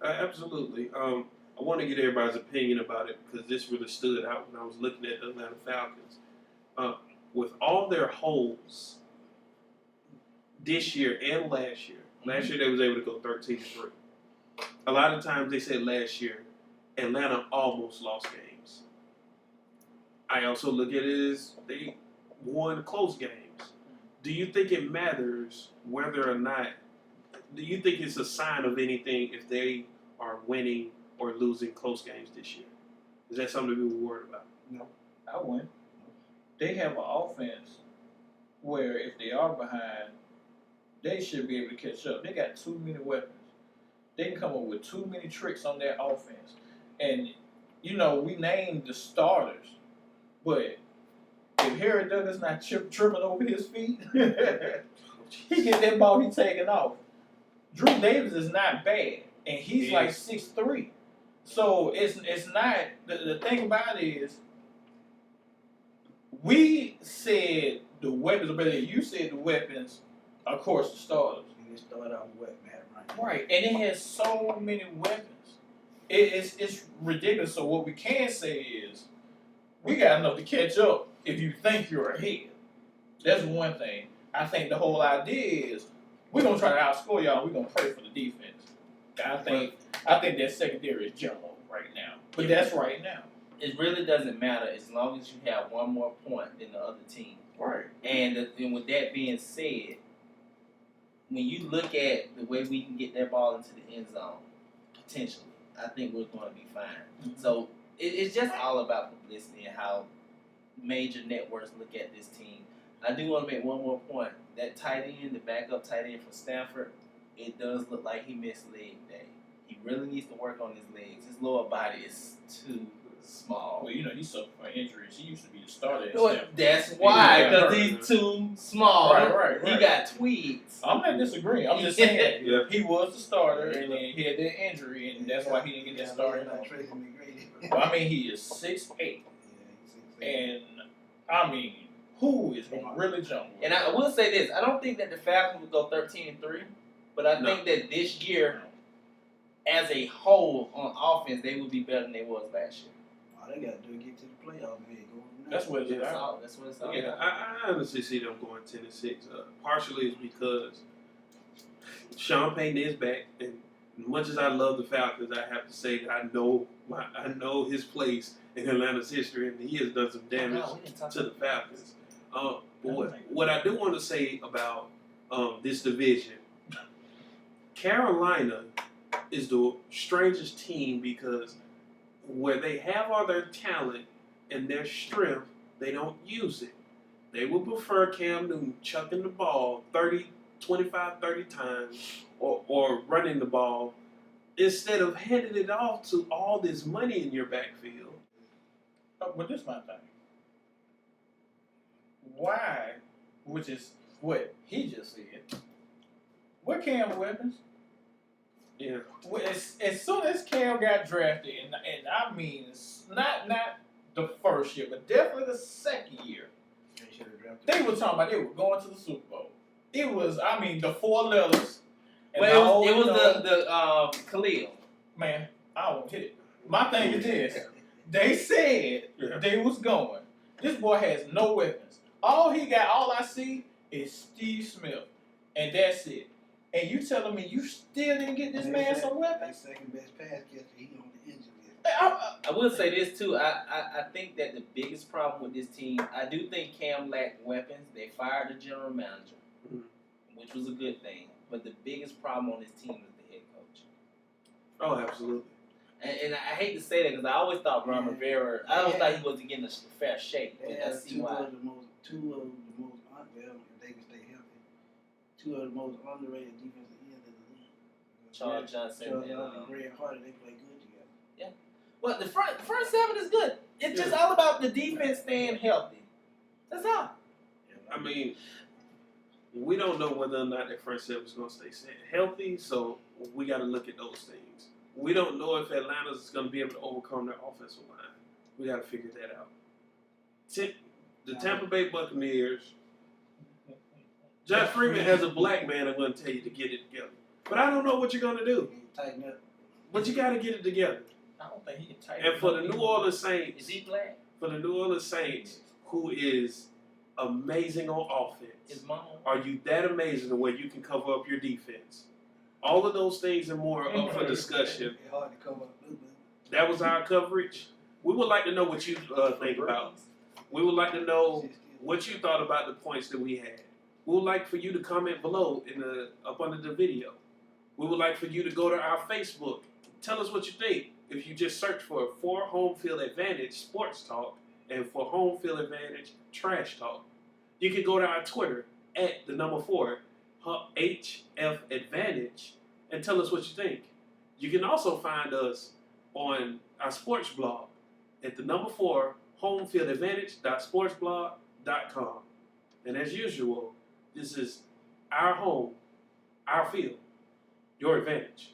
Absolutely. I want to get everybody's opinion about it because this really stood out when I was looking at the Atlanta Falcons. Uh, with all their holes this year and last year, last year they was able to go 13-3. A lot of times they said last year, Atlanta almost lost games. I also look at it as they won close games. Do you think it matters whether or not? Do you think it's a sign of anything if they are winning or losing close games this year? Is that something to be worried about? No, I wouldn't. They have an offense where if they are behind, they should be able to catch up. They got too many weapons. They can come up with too many tricks on their offense. And, we named the starters, but if Harry Douglas not tripping over his feet, he get that ball, he taking off. Drew Davis is not bad, and he's like 6'3". So it's not the thing about it is we said the weapons are better. You said the weapons, of course, the starters. You start out with what, man? Right, and it has so many weapons. It's ridiculous. So what we can say is we got enough to catch up if you think you're ahead. That's one thing. I think the whole idea is we're gonna try to outscore y'all. We're gonna pray for the defense. I think that secondary is jello right now, but that's right now. It really doesn't matter as long as you have one more point than the other team. Right. And with that being said, when you look at the way we can get that ball into the end zone, potentially, I think we're going to be fine. Mm-hmm. So it's just all about publicity and how major networks look at this team. I do want to make one more point. That tight end, the backup tight end from Stanford, it does look like he missed leg day. He really needs to work on his legs. His lower body is too small. Well, he suffered from injuries. He used to be the starter. That's why, because he's too small. Right. He got tweaks. I'm not disagreeing. I'm just saying he was the starter, and then he had that injury, and that's why he didn't get that starting. Well, I mean, he is 6'8", and I mean, who is going to really jump? And I will say this: I don't think that the Falcons will go 13-3, but I think that this year, as a whole on offense, they will be better than they was last year. All they got to do is get to the playoffs. That's what it's about. That's what it's all about. I honestly see them going 10-6. Partially is because Sean Payton is back, and as much as I love the Falcons, I have to say that I know his place in Atlanta's history, and he has done some damage to the Falcons. What I do want to say about this division, Carolina is the strangest team because where they have all their talent and their strength, they don't use it. They would prefer Cam Newton chucking the ball 25, 30 times or running the ball instead of handing it off to all this money in your backfield. But this is my thing. Why, which is what he just said, what Cam weapons? Yeah. As soon as Cam got drafted, and I mean, not the first year, but definitely the second year, they were talking about they were going to the Super Bowl. It was, I mean, the 4 letters. Well, it was the Khalil. Man, I won't hit it. My thing is this. They said they was going. This boy has no weapons. All I see is Steve Smith. And that's it. And you telling me you still didn't get this man some weapons? Second best pass catcher, he on the injury list. I will say this too. I think that the biggest problem with this team, I do think Cam lacked weapons. They fired the general manager, which was a good thing. But the biggest problem on this team is the head coach. Oh, absolutely. And I hate to say that because I always thought Ron Rivera, I always thought he wasn't getting a fair shake. But I see why. Two of the most, well, if they can stay healthy, 2 of the most underrated defensive ends in the league. Charles Johnson and Ray Hardy, they play good together. Yeah. Well, the front 7 is good. It's just all about the defense staying healthy. That's all. I mean, we don't know whether or not that front 7 is going to stay healthy, so we got to look at those things. We don't know if Atlanta's going to be able to overcome their offensive line. We got to figure that out. The Tampa Bay Buccaneers, Josh Freeman has a black man that's going to tell you to get it together. But I don't know what you're going to do. Tighten up. But you got to get it together. I don't think he can type. And for the New Orleans Is Saints, he black? for the New Orleans Saints, who is amazing on offense, His mama? are you that amazing the way you can cover up your defense? All of those things and more are up for discussion. It's hard to cover up blue, but That was our coverage. We would like to know what you think about. We would like to know what you thought about the points that we had. We would like for you to comment below up under the video. We would like for you to go to our Facebook. Tell us what you think. If you just search for Home Field Advantage Sports Talk and for Home Field Advantage Trash Talk. You can go to our Twitter at the number 4 HF Advantage and tell us what you think. You can also find us on our sports blog at the number 4 homefieldadvantage.sportsblog.com. And as usual, this is our home, our field, your advantage.